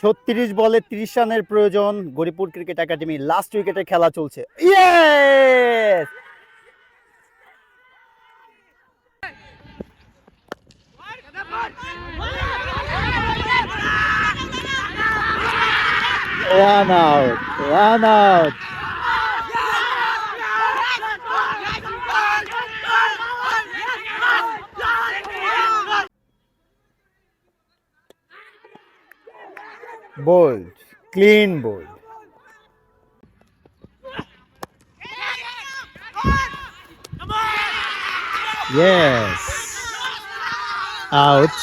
36 বলে 30 রানের প্রয়োজন। গরিপুর ক্রিকেট একাডেমি লাস্ট উইকেটে খেলা চলছে। Yes! Run out, run out. Bold, clean bold. Yes. Out.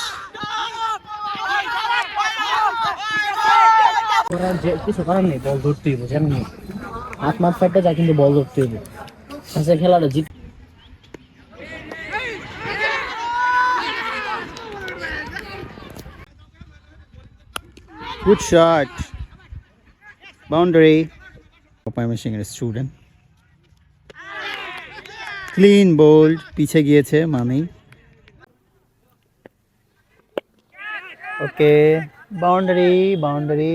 কিছু করার নেই, বল ধরতেই হবে, জানি হাত মাত ফাটতে যায় কিন্তু বল ধরতে হবে। আচ্ছা খেলাটা জিত। Good shot. Boundary. Machine এর স্টুডেন্ট। ক্লিন বোল্ড, পিছে গিয়েছে মামি। ওকে, বাউন্ডারি, বাউন্ডারি।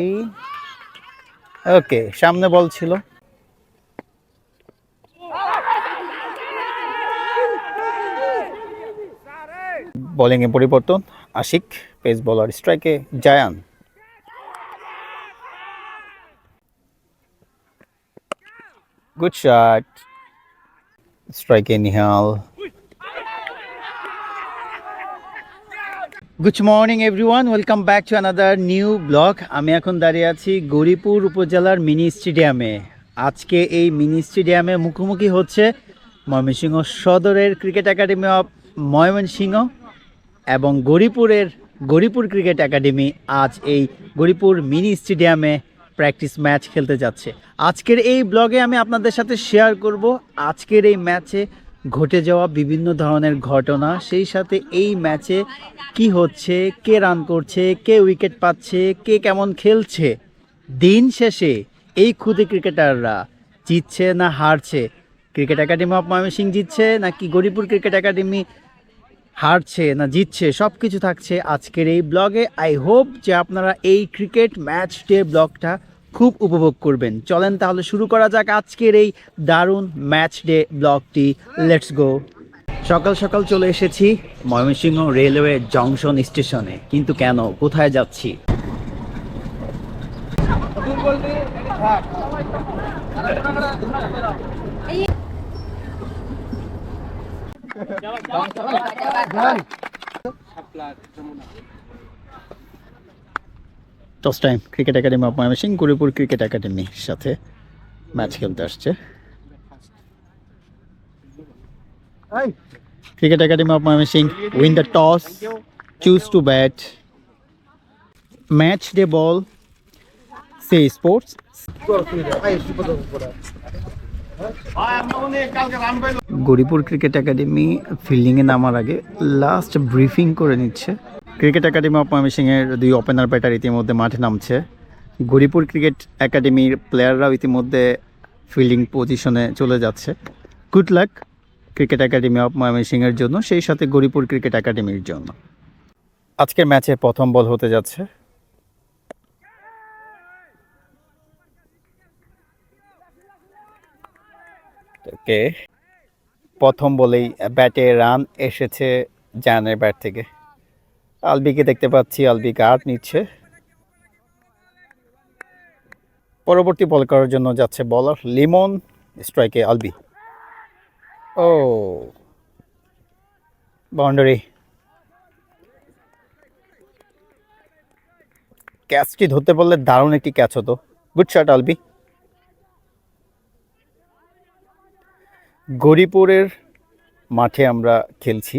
ওকে, সামনে বল ছিল। বোলিং এ পরিবর্তন, আশিক পেস বোলার, স্ট্রাইকে Zayan. Good shot. Strike Nihal. Good morning everyone. Welcome back to another new vlog. আমি এখন দাঁড়িয়ে আছি গৌরীপুর উপজেলার মিনি স্টেডিয়ামে। আজকে এই মিনি স্টেডিয়ামে মুখোমুখি হচ্ছে ময়মনসিংহ সদরের ক্রিকেট একাডেমি অফ ময়মনসিংহ এবং গৌরীপুর ক্রিকেট একাডেমি আজ এই গৌরীপুর মিনি স্টেডিয়ামে প্র্যাকটিস ম্যাচ খেলতে যাচ্ছে। আজকের এই ব্লগে আমি আপনাদের সাথে শেয়ার করব আজকের এই ম্যাচে ঘটে যাওয়া বিভিন্ন ধরনের ঘটনা, সেই সাথে এই ম্যাচে কি হচ্ছে, কে রান করছে, কে উইকেট পাচ্ছে, কে কেমন খেলছে। দিন শেষে এই ক্ষুদে ক্রিকেটাররা জিতছে না হারছে, ক্রিকেট একাডেমি অফ ময়মনসিংহ জিতছে নাকি গৌরীপুর ক্রিকেট একাডেমি হারছে না জিতছে, সব কিছু থাকছে আজকের এই ব্লগে। আই হোপ যে আপনারা এই ক্রিকেট ম্যাচ ডে ব্লগটা খুব উপভোগ করবেন। চলেন তাহলে শুরু করা যাক আজকের এই দারুণ ম্যাচ ডে ব্লগটি। Let's go. সকাল সকাল চলে এসেছি ময়মনসিংহ রেলওয়ে জংশন স্টেশনে, কিন্তু কেন, কোথায় যাচ্ছি? Toss time, cricket academy of Mymensingh Gouripur cricket একাডেমির সাথে ম্যাচ খেলতে আসছে। Cricket academy of Mymensingh win the toss, choose to bat. Match day ball, সে স্পোর্টস। গৌরীপুর ক্রিকেট একাডেমি ফিল্ডিংয়ে নামার আগে লাস্ট ব্রিফিং করে নিচ্ছে। ক্রিকেট একাডেমি অফ ময়মনসিংহের দুই ওপেনার ব্যাটার ইতিমধ্যে মাঠে নামছে। গৌরীপুর ক্রিকেট একাডেমির প্লেয়াররাও ইতিমধ্যে ফিল্ডিং পজিশনে চলে যাচ্ছে। Good luck cricket academy of ময়মনসিংহের জন্য, সেই সাথে গৌরীপুর ক্রিকেট একাডেমির জন্য। আজকের ম্যাচে প্রথম বল হতে যাচ্ছে। ওকে, প্রথম বলেই ব্যাটে রান এসেছে জায়ানের ব্যাট থেকে। আলবিকে দেখতে পাচ্ছি, আলবি গার্ড নিচ্ছে। পরবর্তী বল করার জন্য যাচ্ছে বলার লিমন, স্ট্রাইকে আলবি। ও, বাউন্ডারি। ক্যাচটি ধরতে পারলে দারুণ একটি ক্যাচ হতো। Good shot Albi. গৌরীপুরের মাঠে আমরা খেলছি,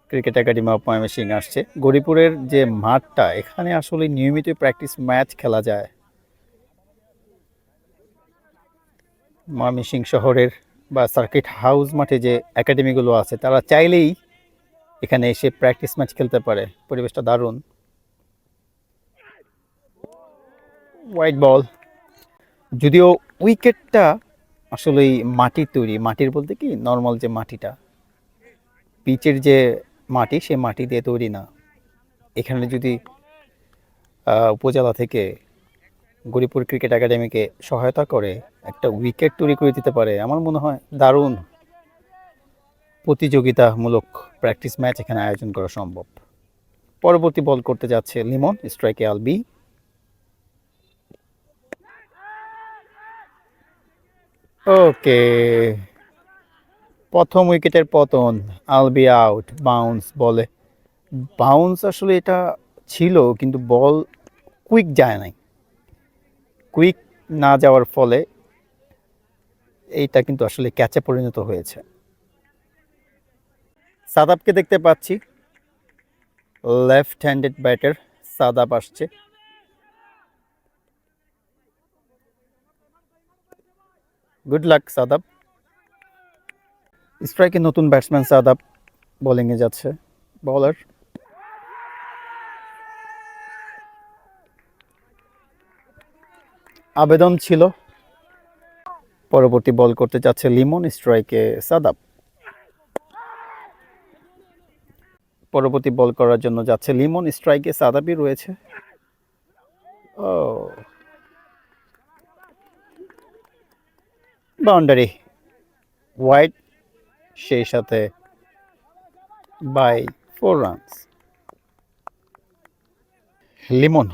ক্রিকেট একাডেমি অফ ময়মনসিংহ আসছে। গৌরীপুরের যে মাঠটা, এখানে আসলে নিয়মিত প্র্যাকটিস ম্যাচ খেলা যায়। ময়মনসিংহ শহরের বা সার্কিট হাউস মাঠে যে একাডেমিগুলো আছে, তারা চাইলেই এখানে এসে প্র্যাকটিস ম্যাচ খেলতে পারে। পরিবেশটা দারুণ। হোয়াইট বল, যদিও উইকেটটা আসলেই মাটির তৈরি। মাটির বলতে কি, নর্মাল যে মাটিটা, পিচের যে মাটি, সে মাটি দিয়ে তৈরি না। এখানে যদি উপজেলা থেকে গরিপুর ক্রিকেট একাডেমিকে সহায়তা করে একটা উইকেট তৈরি করে দিতে পারে, আমার মনে হয় দারুণ প্রতিযোগিতামূলক প্র্যাকটিস ম্যাচ এখানে আয়োজন করা সম্ভব। পরবর্তী বল করতে যাচ্ছে লিমন, স্ট্রাইকে আলবি। ওকে, প্রথম উইকেটের পতন, আলবি আউট। বাউন্স বলে, বাউন্স আসলে এটা ছিল কিন্তু বল কুইক যায় নাই, কুইক না যাওয়ার ফলে এইটা কিন্তু আসলে ক্যাচে পরিণত হয়েছে। সাদাবকে দেখতে পাচ্ছি, লেফট হ্যান্ডেড ব্যাটার সাদাব আসছে। Good luck Sadab. স্ট্রাইকে নতুন ব্যাটসম্যান সাদাব বোলিংয়ে যাচ্ছে। বলার আবেদন ছিল। পরবর্তী বল করতে যাচ্ছে লিমন, স্ট্রাইকে সাদাব। পরবর্তী বল করার জন্য যাচ্ছে লিমন, স্ট্রাইকে সাদাবই রয়েছে। ও, বাউন্ডারি, ওয়াইড, সেই সাথে by 4 runs. Limon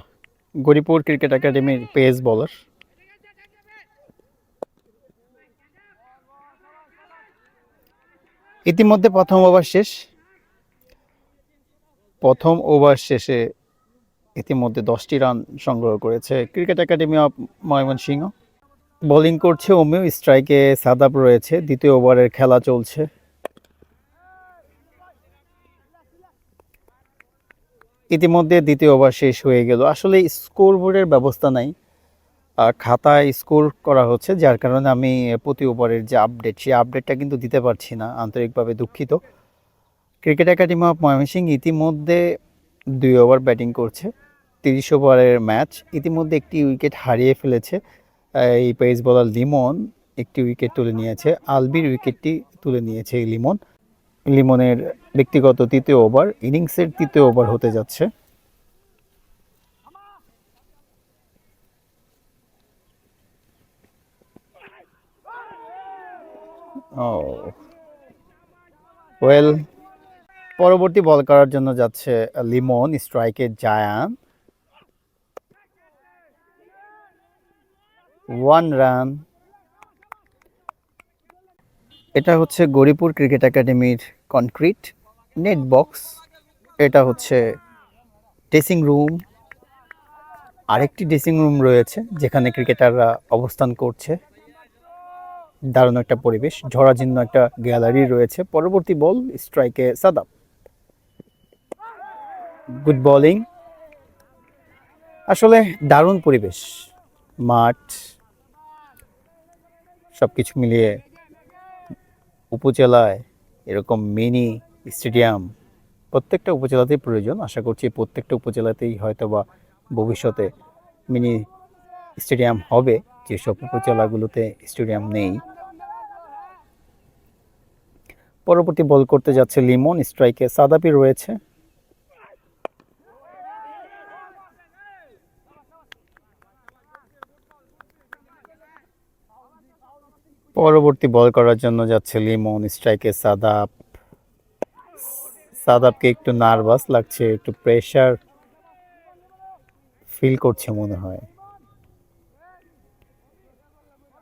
Goripur cricket একাডেমির পেস বোলার। ইতিমধ্যে প্রথম ওভার শেষে ইতিমধ্যে 10টি রান সংগ্রহ করেছে cricket academy of Mymensingh. Bowling করছে ওমিও, স্ট্রাইকে সাদাব রয়েছে। দ্বিতীয় ওভারের খেলা চলছে। ইতিমধ্যে দ্বিতীয় ওভার শেষ হয়ে গেল। আসলে স্কোর বোর্ডের ব্যবস্থা নাই, খাতায় স্কোর করা হচ্ছে, যার কারণে আমি প্রতি ওভারের যে আপডেট, সেই আপডেটটা কিন্তু দিতে পারছি না, আন্তরিকভাবে দুঃখিত। ক্রিকেট একাডেমি অফ ময়মনসিংহ ইতিমধ্যে 2 ওভার ব্যাটিং করছে। 30 ওভারের ম্যাচ, ইতিমধ্যে একটি উইকেট হারিয়ে ফেলেছে এই পেস বোলার লিমন। একটি উইকেট তুলে নিয়েছে, আলবির উইকেটটি তুলে নিয়েছে এই লিমন। লিমনের ব্যক্তিগত 3য় ওভার, ইনিংসের 3য় ওভার হতে যাচ্ছে। ওয়েল, পরবর্তী বল করার জন্য যাচ্ছে লিমন, স্ট্রাইকে জায়ান। 1 রান। এটা হচ্ছে গরিপুর ক্রিকেট একাডেমির কনক্রিট নেট বক্স। এটা হচ্ছে ড্রেসিং রুম। আরেকটি ড্রেসিং রুম রয়েছে যেখানে ক্রিকেটাররা অবস্থান করছে। দারুণ একটা পরিবেশ, ঝরাঝীর্ণ একটা গ্যালারি রয়েছে। পরবর্তী বল, স্ট্রাইকে সাদাব। Good bowling. আসলে দারুণ পরিবেশ, মাঠ, সবকিছু মিলিয়ে উপজেলায় এরকম মিনি স্টেডিয়াম প্রত্যেকটা উপজেলাতেই প্রয়োজন। আশা করছি প্রত্যেকটা উপজেলাতেই হয়তোবা ভবিষ্যতে মিনি স্টেডিয়াম হবে, যেসব উপজেলাগুলোতে স্টেডিয়াম নেই। পরবর্তী বল করতে যাচ্ছে লিমন, স্ট্রাইকে সাদাবি রয়েছে। পরবর্তী বল করার জন্য যাচ্ছে লিমন, স্ট্রাইকে সাদাব। সাদাবকে একটু নার্ভাস লাগছে, একটু প্রেশার ফিল করছে মনে হয়।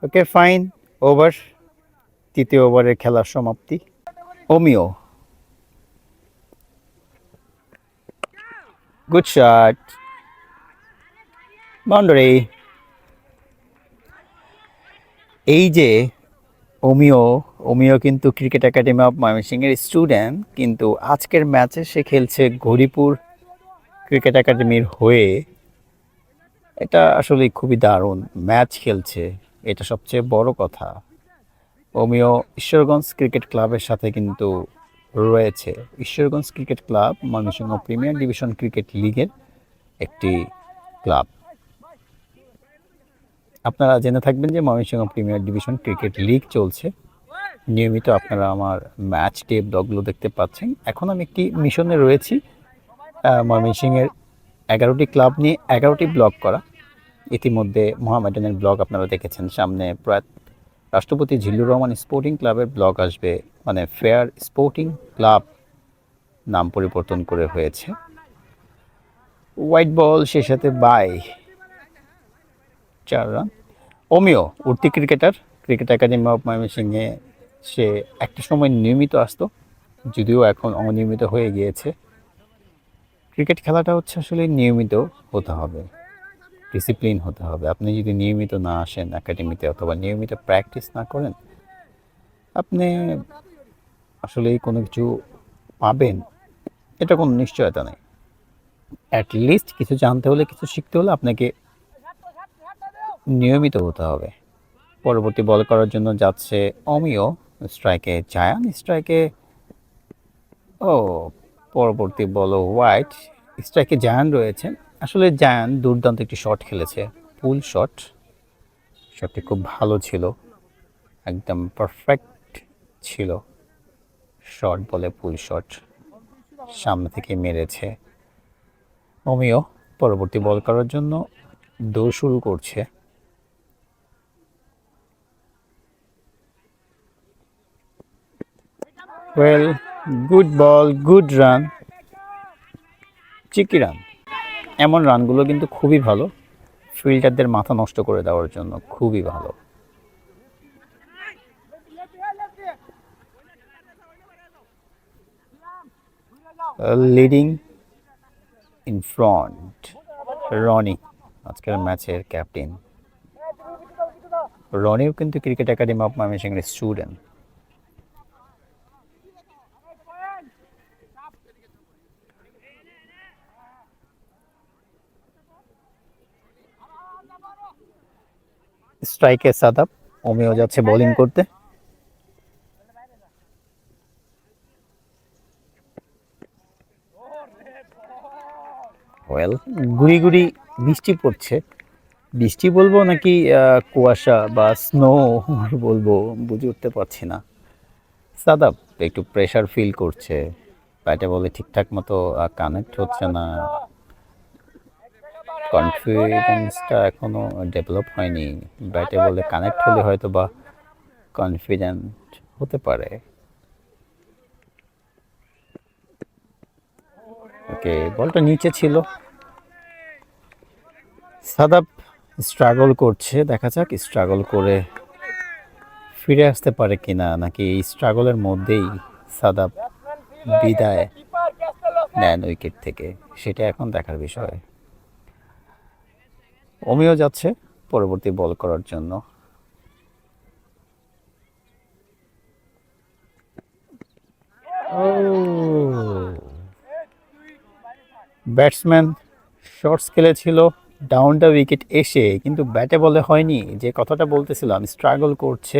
Okay fine, over. 3য় ওভারের খেলার সমাপ্তি। ওমিও, গুড শট, বাউন্ডারি। এই যে ওমিও কিন্তু ক্রিকেট একাডেমি অফ ময়মনসিংহের স্টুডেন্ট, কিন্তু আজকের ম্যাচে সে খেলছে গরিপুর ক্রিকেট একাডেমির হয়ে। এটা আসলে খুবই দারুণ ম্যাচ খেলছে, এটা সবচেয়ে বড় কথা। ওমিও ঈশ্বরগঞ্জ ক্রিকেট ক্লাবের সাথে কিন্তু রয়েছে। Ishwarganj cricket club Mymensingh premier division cricket লিগের একটি ক্লাব। আপনারা জেনে থাকবেন যে Mymensingh premier division cricket league চলছে। নিয়মিত আপনারা আমার ম্যাচ ডে ব্লগগুলো দেখতে পাচ্ছেন। এখন আমি একটি মিশনে রয়েছি, ময়মনসিংহের 11টি ক্লাব নিয়ে 11টি ব্লক করা। ইতিমধ্যে মোহামেডানের ব্লক আপনারা দেখেছেন, সামনে প্রয়াত রাষ্ট্রপতি জিল্লুর রহমান স্পোর্টিং ক্লাবের ব্লক আসবে, মানে ফেয়ার স্পোর্টিং ক্লাব নাম পরিবর্তন করে হয়েছে। হোয়াইট বল, সে সাথে বাই 4 রান। অমিয় উঠতি ক্রিকেটার, ক্রিকেট একাডেমি অফ ময়মনসিংহে সে একটা সময় নিয়মিত আসতো, যদিও এখন অনিয়মিত হয়ে গিয়েছে। ক্রিকেট খেলাটা হচ্ছে আসলে নিয়মিত হতে হবে, ডিসিপ্লিন হতে হবে। আপনি যদি নিয়মিত না আসেন একাডেমিতে অথবা নিয়মিত প্র্যাকটিস না করেন, আপনি আসলে কোনো কিছু পাবেন এটা কোনো নিশ্চয়তা নেই। অ্যাটলিস্ট কিছু জানতে হলে, কিছু শিখতে হলে আপনাকে নিয়মিত হতে হবে। পরবর্তী বল করার জন্য যাচ্ছে অমিয়, স্ট্রাইকে জায়ান, স্ট্রাইকে ও পরবর্তী বল হোয়াইট, স্ট্রাইকে জায়ান রয়েছে। আসলে জায়ান দুর্দান্ত একটি শট খেলেছে, পুল শট। শটটি খুব ভালো ছিল, একদম পারফেক্ট ছিল। শট বলে পুল শট, সামনে থেকে মেরেছে অমিয়। পরবর্তী বল করার জন্য দৌড় শুরু করছে। Well, good ball, good run, cheeky run. এমন রানগুলো কিন্তু খুবই ভালো, ফিল্ডারদের মাথা নষ্ট করে দেওয়ার জন্য খুবই ভালো। লিডিং ইন ফ্রন্ট রনি, আজকের ম্যাচের ক্যাপ্টেন। রনিও কিন্তু ক্রিকেট একাডেমি অফ ময়মনসিংহের স্টুডেন্ট। স্ট্রাইকে সাদাব, অমিও যাচ্ছে বোলিং করতে। ওয়েল, গুড়ি গুড়ি বৃষ্টি পড়ছে। বৃষ্টি বলবো নাকি কুয়াশা বা স্নো বলবো বুঝে উঠতে পারছি না। সাদাব একটু প্রেশার ফিল করছে, ব্যাটে বলে ঠিকঠাক মতো কানেক্ট হচ্ছে না, কনফিডেন্সটা এখনো ডেভেলপ হয়নি। ব্যাটে বলে কানেক্ট হলে হয়তো বা কনফিডেন্ট হতে পারে। ওকে, বলটা নিচে ছিল। সাদাব স্ট্রাগল করছে, দেখা যাক স্ট্রাগল করে ফিরে আসতে পারে কিনা, নাকি এই স্ট্রাগলের মধ্যেই সাদাব বিদায় নেন উইকেট থেকে, সেটা এখন দেখার বিষয়। অমিও যাচ্ছে পরবর্তী বল করার জন্য। ব্যাটসম্যান শর্টস খেলেছিল, ডাউন দ্য উইকেট এসে, কিন্তু ব্যাটে বলে হয়নি। যে কথাটা বলতেছিলাম, স্ট্রাগল করছে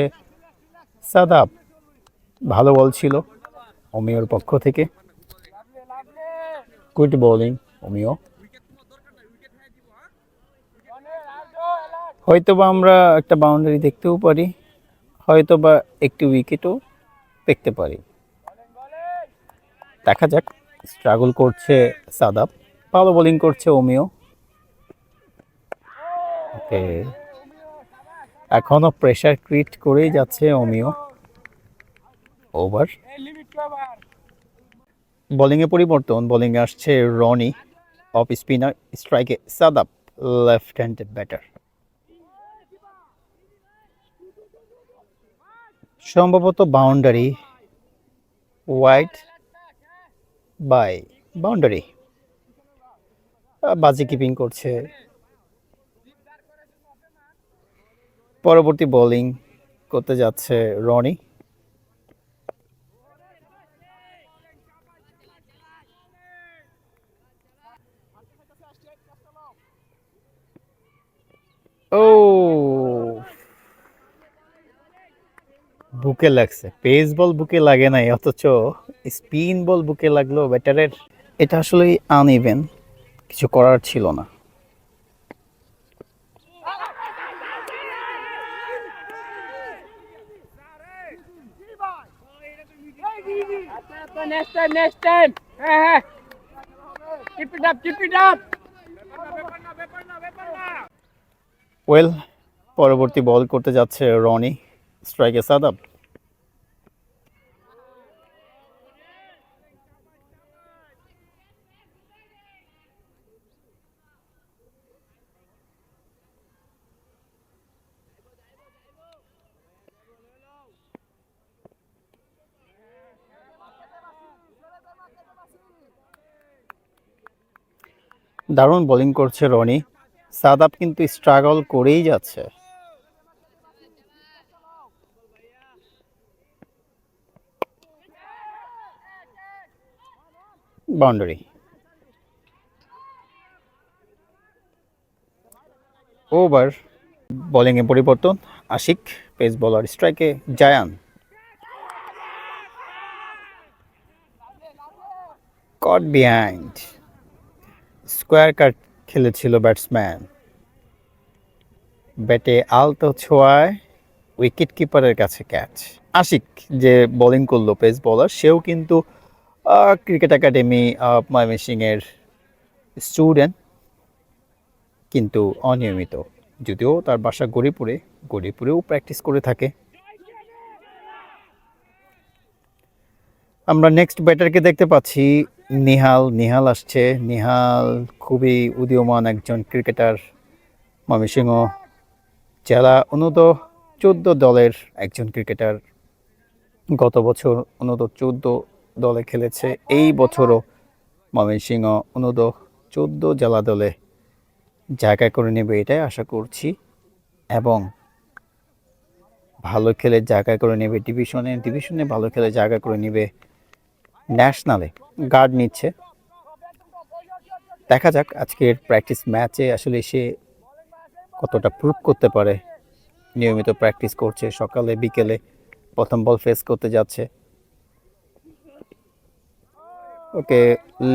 সাদাব। ভালো বল ছিল অমিয়র পক্ষ থেকে, গুড বোলিং অমিয়। হয়তোবা আমরা একটা বাউন্ডারি দেখতেও পারি, হয়তোবা একটি উইকেটও দেখতে পারি, দেখা যাক। স্ট্রাগল করছে সাদাব, ভালো বোলিং করছে অমিয়। ওকে, এখনো প্রেশার ক্রিয়েট করেই যাচ্ছে অমিয়। ওভার, বোলিংয়ে পরিবর্তন, বোলিংয়ে আসছে রনি, অফ স্পিনার। স্ট্রাইকে সাদাব, লেফট হ্যান্ডেড ব্যাটার। সম্ভবত বাউন্ডারি, ওয়াইড বাই বাউন্ডারি। বাজি কিপিং করছে। পরবর্তী বোলিং করতে যাচ্ছে রনি। ও, বুকে লাগছে। পেস বল বুকে লাগে নাই, অথচ স্পিন বল বুকে লাগলো ব্যাটারের। এটা আসলে আনইভেন, কিছু করার ছিল না। Next time. Keep it up. Well, পরবর্তী বল করতে যাচ্ছে রনি, স্ট্রাইকে সাদাব। দারুণ বোলিং করছে রনি, সাদাব কিন্তু স্ট্রাগল করেই যাচ্ছে। বাউন্ডারি। ওভার। বোলিংয়ে পরিবর্তন, আশিক, পেস বোলার স্ট্রাইকে Zayan. Caught behind, square cut খেলেছিল ব্যাটসম্যান, ব্যাটে আলতো ছোঁয়ায় উইকেট কিপারের কাছে ক্যাচ। আশিক যে বোলিং করলো পেস বোলার, সেও কিন্তু ক্রিকেট একাডেমি ময়মনসিংহের স্টুডেন্ট, কিন্তু অনিয়মিত। যদিও তার বাসা গরিপুরে, গরিপুরেও প্র্যাকটিস করে থাকে। আমরা নেক্সট ব্যাটারকে দেখতে পাচ্ছি নিহাল। নিহাল আসছে। নিহাল খুবই উদীয়মান একজন ক্রিকেটার, ময়মনসিংহ জেলা অনূর্ধ্ব-14 দলের একজন ক্রিকেটার। গত বছর অনূর্ধ্ব-14 দলে খেলেছে, এই বছরও ময়মনসিংহ অনূর্ধ্ব-14 জেলা দলে জায়গা করে নেবে এটাই আশা করছি, এবং ভালো খেলে জায়গা করে নেবে ডিভিশনে ভালো খেলে জায়গা করে নেবে ন্যাশনালে। গার্ড নিচ্ছে, দেখা যাক আজকের প্র্যাকটিস ম্যাচে আসলে সে কতটা প্রুভ করতে পারে। নিয়মিত প্র্যাকটিস করছে, সকালে বিকেলে প্রথম বল ফেস করতে যাচ্ছে। ওকে,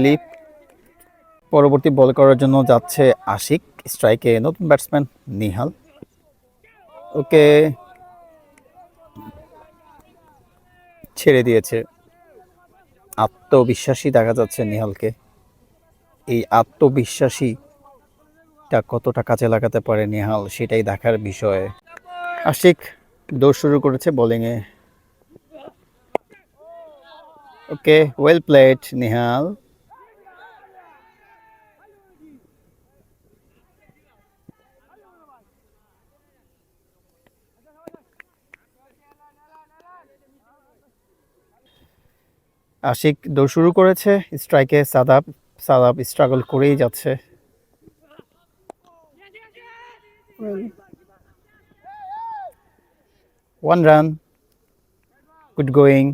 লিপ। পরবর্তী বল করার জন্য যাচ্ছে আশিক, স্ট্রাইকে নতুন ব্যাটসম্যান নিহাল। ওকে, ছেড়ে দিয়েছে। আত্মবিশ্বাসী দেখা যাচ্ছে নিহালকে, এই আত্মবিশ্বাসীটা কতটা কাজে লাগাতে পারে নিহাল, সেটাই দেখার বিষয়। আশিক দৌড় শুরু করেছে বোলিংয়ে। Okay, well played Nihal. Ashik দৌড় শুরু করেছে, স্ট্রাইকে সাদাব। সাদাব স্ট্রাগল করেই যাচ্ছে। One run, good going.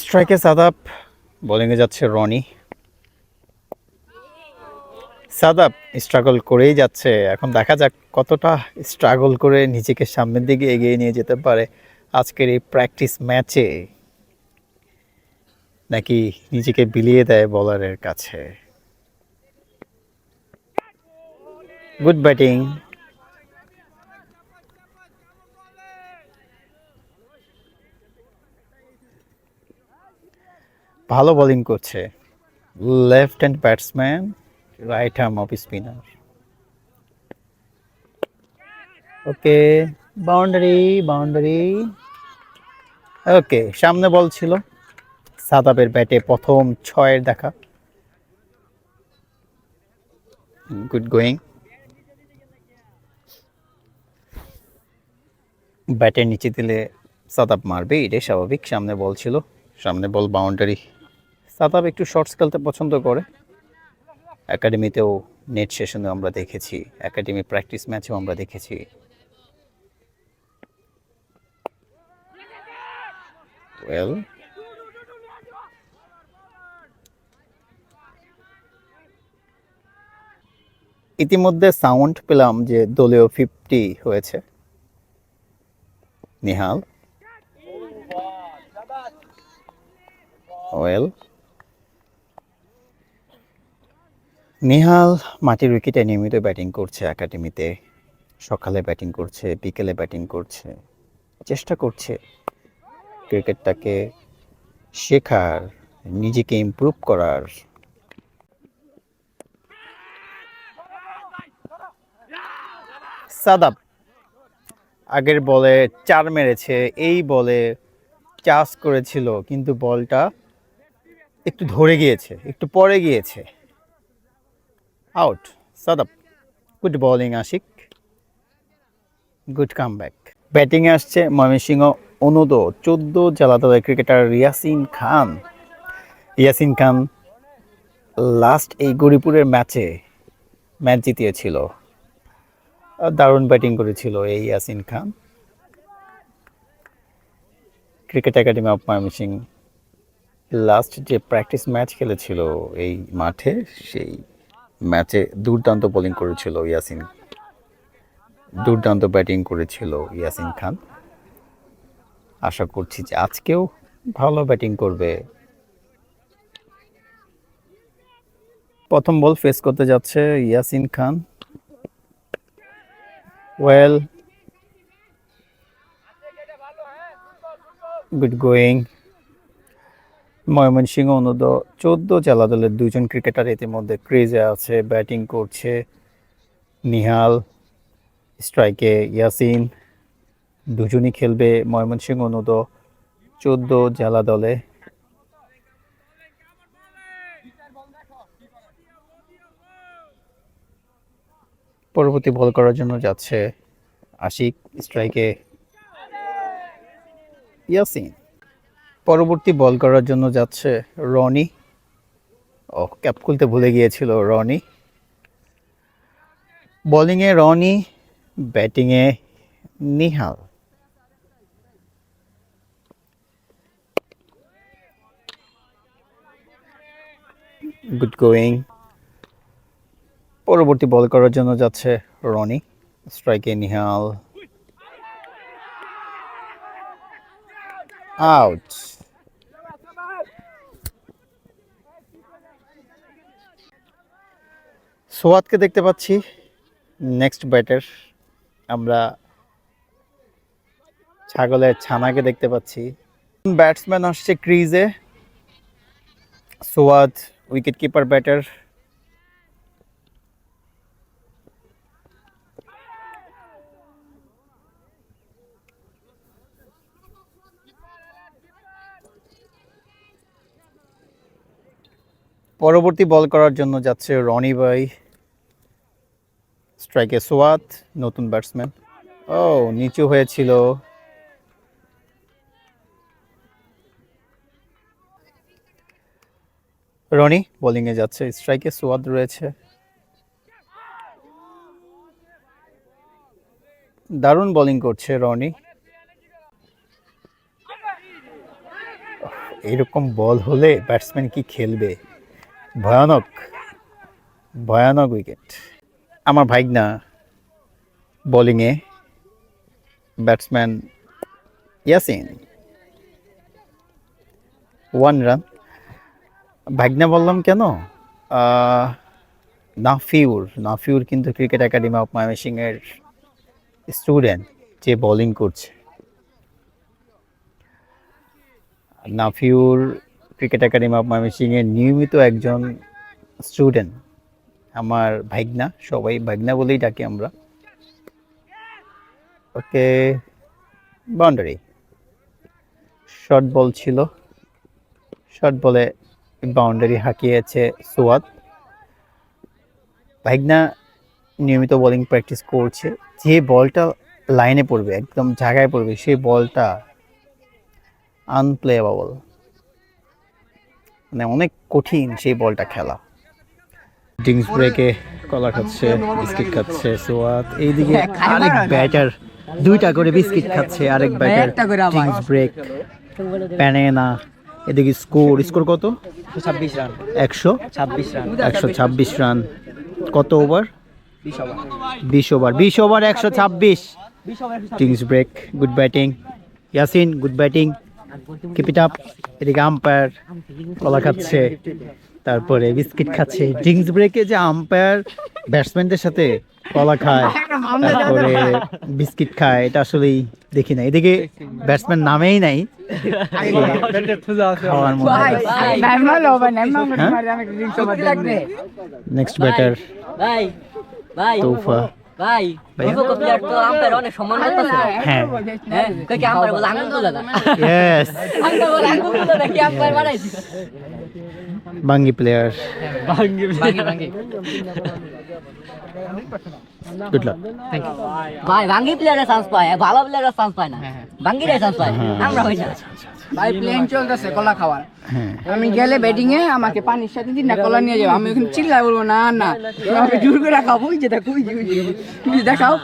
স্ট্রাইকে সাদাব, বোলিংয়ে যাচ্ছে রনি। সাদাব স্ট্রাগল করেই যাচ্ছে, এখন দেখা যাক কতটা স্ট্রাগল করে নিজেকে সামনের দিকে এগিয়ে নিয়ে যেতে পারে আজকের এই প্র্যাকটিস ম্যাচে, নাকি নিজেকে বিলিয়ে দেয় বোলারের কাছে। Good batting. ভালো বোলিং করছে, left hand batsman, right arm off spinner. Okay, boundary boundary. Okay, সামনে বল ছিল, সাদাবের ব্যাটে প্রথম 6 দেখা। Good going. ব্যাটের নিচে দিলে সাদাব মারবে, এটাই স্বাভাবিক। সামনে বল ছিল, সামনে বল বাউন্ডারি। সাদাব একটু শর্টস খেলতে পছন্দ করে, একাডেমিতেও নেট সেশনে আমরা দেখেছি, একাডেমি প্র্যাকটিস ম্যাচেও আমরা দেখেছি। ওয়েল, ইতিমধ্যে সাউন্ড পেলাম যে দলীয় 50 হয়েছে। নিহাল, ওয়েল। নিহাল মাটির উইকেটে নিয়মিত ব্যাটিং করছে একাডেমিতে, সকালে ব্যাটিং করছে, বিকেলে ব্যাটিং করছে, চেষ্টা করছে ক্রিকেটটাকে শেখার, নিজেকে ইমপ্রুভ করার। সাদাব আগের বলে 4 মেরেছে, এই বলে চাষ করেছিল কিন্তু বলটা একটু ধরে গিয়েছে, একটু পরে গিয়েছে, out. Sadab, good bowling Ashik, good comeback. ব্যাটিংয়ে আসছে ময়মনসিংহ অনুদো 14 জেলা দলের ক্রিকেটার ইয়াসিন খান। ইয়াসিন খান লাস্ট এই গৌরীপুরের ম্যাচ জিতিয়েছিল। দারুণ ব্যাটিং করেছিল এই Yasin Khan. Cricket academy of Mymensingh last যে প্র্যাকটিস ম্যাচ খেলেছিল এই মাঠে, সেই ম্যাচে দুর্দান্ত বোলিং করেছিল ইয়াসিন, দুর্দান্ত ব্যাটিং করেছিল ইয়াসিন খান। আশা করছি যে আজকেও ভালো ব্যাটিং করবে। প্রথম বল ফেস করতে যাচ্ছে Yasin Khan. Well, good going. Mymensingh অনুদো 14 জেলা দলের 2 জন ক্রিকেটার ইতিমধ্যে ক্রিজে আছে, ব্যাটিং করছে। নিহাল, স্ট্রাইকে ইয়াসিন, দুজনই খেলবে ময়মনসিংহ অনুদো 14 জেলা দলে। পরবর্তী বল করার জন্য যাচ্ছে আশিক, স্ট্রাইকে ইয়াসিন। পরবর্তী বল করার জন্য যাচ্ছে রনি। ক্যাপ খুলতে ভুলে গিয়েছিল রনি। বোলিংয়ে রনি, ব্যাটিংয়ে নিহাল। Good going. পরবর্তী বল করার জন্য যাচ্ছে রনি, স্ট্রাইকে নিহাল, আউট। সোয়াদকে দেখতে পাচ্ছি নেক্সট ব্যাটার। আমরা ছাগলের ছানাকে দেখতে পাচ্ছি। ব্যাটসম্যান আসছে ক্রিজে, সোয়াদ উইকেট কিপার ব্যাটার। পরবর্তী বল করার জন্য যাচ্ছে রনি ভাই, স্ট্রাইকে সোয়াদ, নতুন ব্যাটসম্যান। নিচু হয়েছিল। রনি বোলিংয়ে যাচ্ছে, স্ট্রাইকে সোয়াদ রয়েছে। দারুণ বোলিং করছে রনি। এরকম বল হলে ব্যাটসম্যান কি খেলবে, ভয়ানক ভয়ানক উইকেট। আমার ভাইগনা বোলিংয়ে, ব্যাটসম্যান ইয়াসিন, 1 রান। ভাইগনা বললাম কেন, নাফিউর কিন্তু ক্রিকেট একাডেমি অফ ময়মনসিংহের স্টুডেন্ট, যে বোলিং করছে। নাফিউর ক্রিকেট একাডেমি অফ ময়মনসিংহের নিয়মিত একজন স্টুডেন্ট আমার ভাইগনা, সবাই ভাইগনা বলেই ডাকি আমরা। ওকে, বাউন্ডারি। শর্ট বল ছিল, শর্ট বলে বাউন্ডারি হাঁকিয়েছে সোয়াদ। ভাইগনা নিয়মিত বোলিং প্র্যাকটিস করছে। যে বলটা লাইনে পড়বে, একদম জায়গায় পড়বে, সেই বলটা আনপ্লেয়েবল, মানে অনেক কঠিন সেই বলটা খেলা। ড্রিঙ্কস ব্রেকে কলা খাচ্ছে, বিস্কিট খাচ্ছে সোয়াদ। এইদিকে আরেক ব্যাটার 2টা করে বিস্কিট খাচ্ছে, আরেক ব্যাটার ড্রিঙ্কস ব্রেক, প্যানেনা। এদিকে স্কোর কত? 26 রান। 126 রান। 126 রান। কত over? 20 over. 20 over 126। Drinks break, good batting Yasin, good batting, keep it up. এদিকে আম্পায়ার কলা খাচ্ছে, তারপরে বিস্কিট খাচ্ছে। ড্রিঙ্কস ব্রেকে যে আম্পায়ার ব্যাটসম্যানদের সাথে কলা খায়, তারপরে বিস্কিট খায়, এটা আসলেই দেখি না। এদিকে ব্যাটসম্যান নামেই নাই খাওয়ার মধ্যে। নেক্সট ব্যাটার তৌফা, ভাই ভাইয়া? দুটো প্লেয়ার তো আম্পায়ার অনেক সম্মান করতেছে হ্যাঁ হ্যাঁ কই কি আম্পায়ার বলে আঙ্গুল তুলে না ইয়েস আম্পায়ার বলে আঙ্গুল তুলে না কি আম্পায়ার বানাইছি বাঙ্গি প্লেয়ার ভাঙ্গি ভাঙ্গি গুড লাক ভাই ভাঙ্গি প্লেয়ারের চান্স পায় ভালো প্লেয়ারের চান্স পায় না ভাঙ্গিরে চান্স পায় আমরা হই না ভাই প্লেন চলতেছে কলা খাওয়ার হ্যাঁ আমি গেলে ব্যাটিং এ আমাকে পানির সাথে দিন না কলা নিয়ে যাবো আমি ওখানে চিল্লাই বলবো না না তুমি আমাকে জোর করে খাবো ওই যে দেখো ওই যে, ওই যে, তুমি দেখাও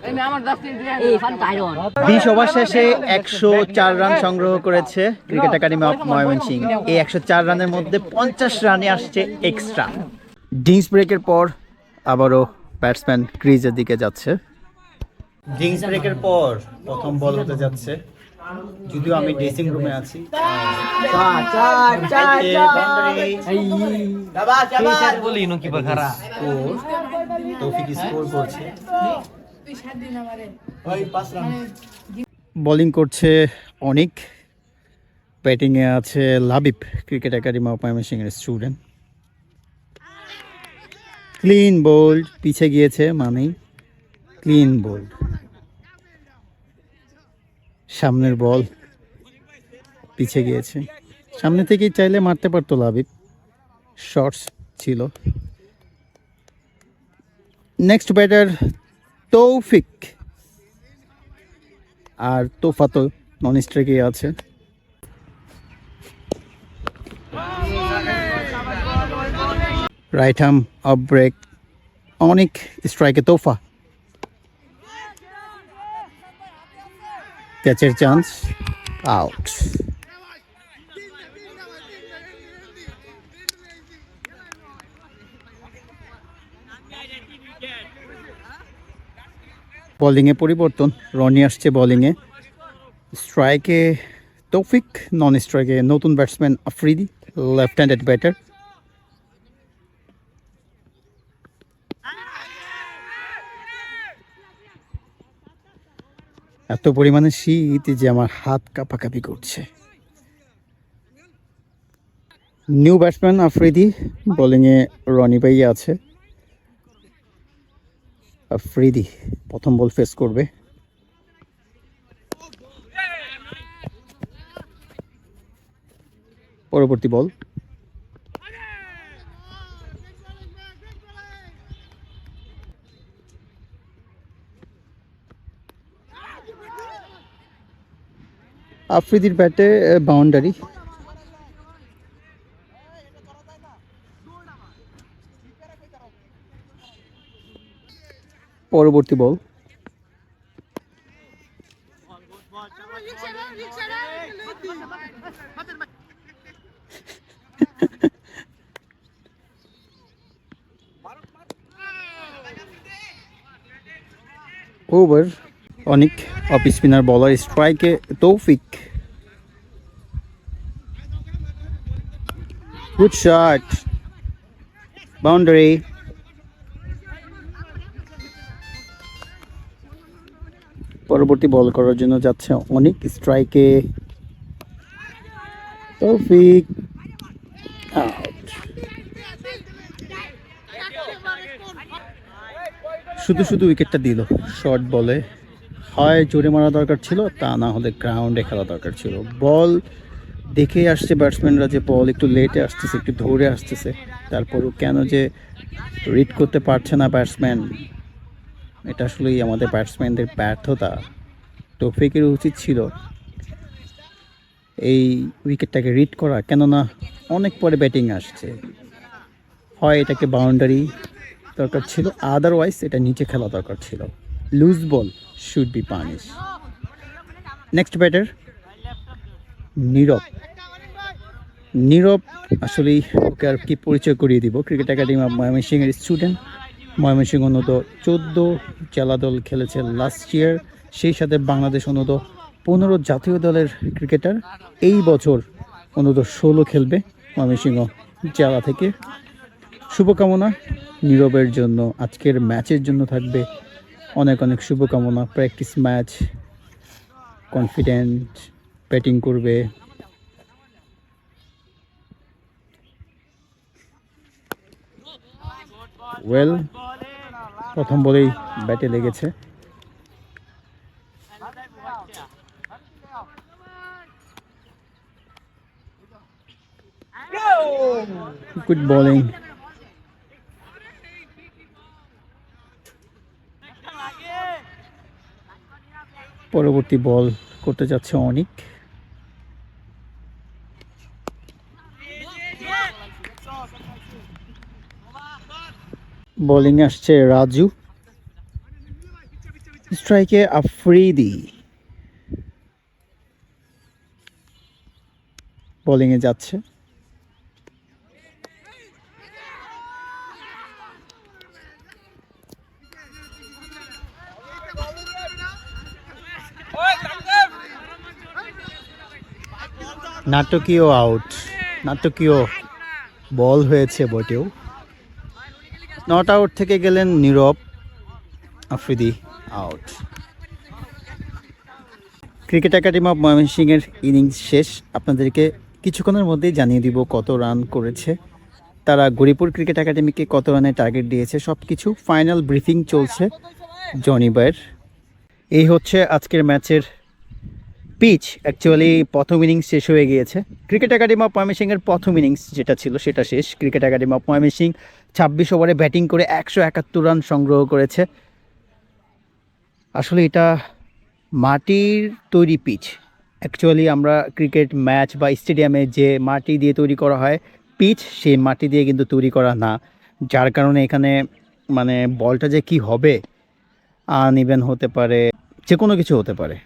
এই না, আমার 10 মিনিট দিয়ে এই ফান টাইরন 20 ওভার শেষে 104 রান সংগ্রহ করেছে ক্রিকেট একাডেমি অফ ময়মনসিংহ। এই 104 রানের মধ্যে 50 রানে আসছে এক্সট্রা। ড্রিঙ্কস ব্রেকের পর আবারও ব্যাটসম্যান ক্রিজের দিকে যাচ্ছে। ড্রিঙ্কস ব্রেকের পর প্রথম বল হতে যাচ্ছে, যদিও আমি ড্রেসিং রুমে আছি। তৌফিক স্কোর করছে, বোলিং করছে অনিক, ব্যাটিংয়ে আছে লাবিব, ক্রিকেট একাডেমি অফ ময়মনসিংহের স্টুডেন্ট। ক্লিন বোল্ড, পিছে গিয়েছে মানেই ক্লিন বোল্ড। সামনের বল পিছে গিয়েছে, সামনে থেকেই চাইলে মারতে পারতো লাবিব, শর্টস ছিল। নেক্সট ব্যাটার তৌফিক, আর তোফা তো নন স্ট্রাইকে আছে। রাইট আর্ম অফ ব্রেক, অনেক স্ট্রাইকে তোফা, ক্যাচের চান্স, আউট। বোলিংয়ে পরিবর্তন, রনি আসছে বোলিংয়ে, স্ট্রাইকে তৌফিক, নন স্ট্রাইকে নতুন batsman Afridi, left handed batter. এত পরিমাণে শীত যে আমার হাত কাঁপাকাঁপি করছে। নিউ ব্যাটসম্যান আফ্রিদি, বোলিংয়ে রনি ভাইয়া আছে। আফ্রিদি প্রথম বল ফেস করবে, পরবর্তী বল। আফ্রিদির ব্যাটে বাউন্ডারি। পরবর্তী বল। ওভার, অনেক অফ স্পিনার বলার, স্ট্রাইকে তৌফিক, গুড শট, বাউন্ডারি। পরবর্তী বল করার জন্য যাচ্ছে অনেক, স্ট্রাইকে তৌফিক, আউট। শুধু শুধু উইকেটটা দিল শর্ট বলে, হয় জোরে মারা দরকার ছিল, তা না হলে গ্রাউন্ডে খেলা দরকার ছিল। বল দেখে আসছে ব্যাটসম্যানরা যে বল একটু লেটে আসতেছে, একটু ধরে আসতেছে, তারপরও কেন যে রিড করতে পারছে না ব্যাটসম্যান, এটা আসলেই আমাদের ব্যাটসম্যানদের ব্যর্থতা। তৌফিকের উচিত ছিল এই উইকেটটাকে রিড করা, কেননা অনেক পরে ব্যাটিং আসছে, হয় এটাকে বাউন্ডারি দরকার ছিল, আদারওয়াইজ এটা নিচে খেলা দরকার ছিল। Loose ball should be punish. Next batter Nirob. Nirob আসলেই ওকে আর কি পরিচয় করিয়ে দিব, ক্রিকেট একাডেমি অফ ময়মনসিংহের স্টুডেন্ট। ময়মনসিংহ অনূর্ধ্ব 14 জেলা দল খেলেছে লাস্ট ইয়ার, সেই সাথে বাংলাদেশ অনূর্ধ্ব 15 জাতীয় দলের ক্রিকেটার। এই বছর অনূর্ধ্ব 16 খেলবে ময়মনসিংহ জেলা থেকে। শুভকামনা নীরবের জন্য, আজকের ম্যাচের জন্য থাকবে অনেক অনেক শুভকামনা। প্র্যাকটিস ম্যাচ, কনফিডেন্ট ব্যাটিং করবে। ওয়েল, প্রথম বলেই ব্যাটে লেগেছে। Good bowling. পরবর্তী বল করতে যাচ্ছে অনিক। বোলিং আসছে রাজু, স্ট্রাইকে আফ্রিদি। বোলিং এ যাচ্ছে নাটকীয় আউট, নাটকীয় বল হয়েছে বটেও। নট আউট থেকে গেলেন Nirob, Afridi out. Cricket academy of ময়মনসিংহের ইনিংস শেষ। আপনাদেরকে কিছুক্ষণের মধ্যেই জানিয়ে দিব কত রান করেছে তারা, গরিপুর ক্রিকেট একাডেমিকে কত রানের টার্গেট দিয়েছে, সব কিছু ফাইনাল ব্রিফিং চলছে জনি ভাইয়ের। এই হচ্ছে আজকের ম্যাচের পিচ। অ্যাকচুয়ালি প্রথম ইনিংস শেষ হয়ে গিয়েছে। ক্রিকেট একাডেমি অফ ময়মনসিংহের প্রথম ইনিংস যেটা ছিল সেটা শেষ। ক্রিকেট একাডেমি অফ ময়মনসিংহ 26 ওভারে ব্যাটিং করে 171 রান সংগ্রহ করেছে। আসলে এটা মাটির তৈরি পিচ। অ্যাকচুয়ালি আমরা ক্রিকেট ম্যাচ বা স্টেডিয়ামে যে মাটি দিয়ে তৈরি করা হয় পিচ, সেই মাটি দিয়ে কিন্তু তৈরি করা না, যার কারণে এখানে মানে বলটা যে কি হবে, আনইভেন হতে পারে, যে কোনো কিছু হতে পারে।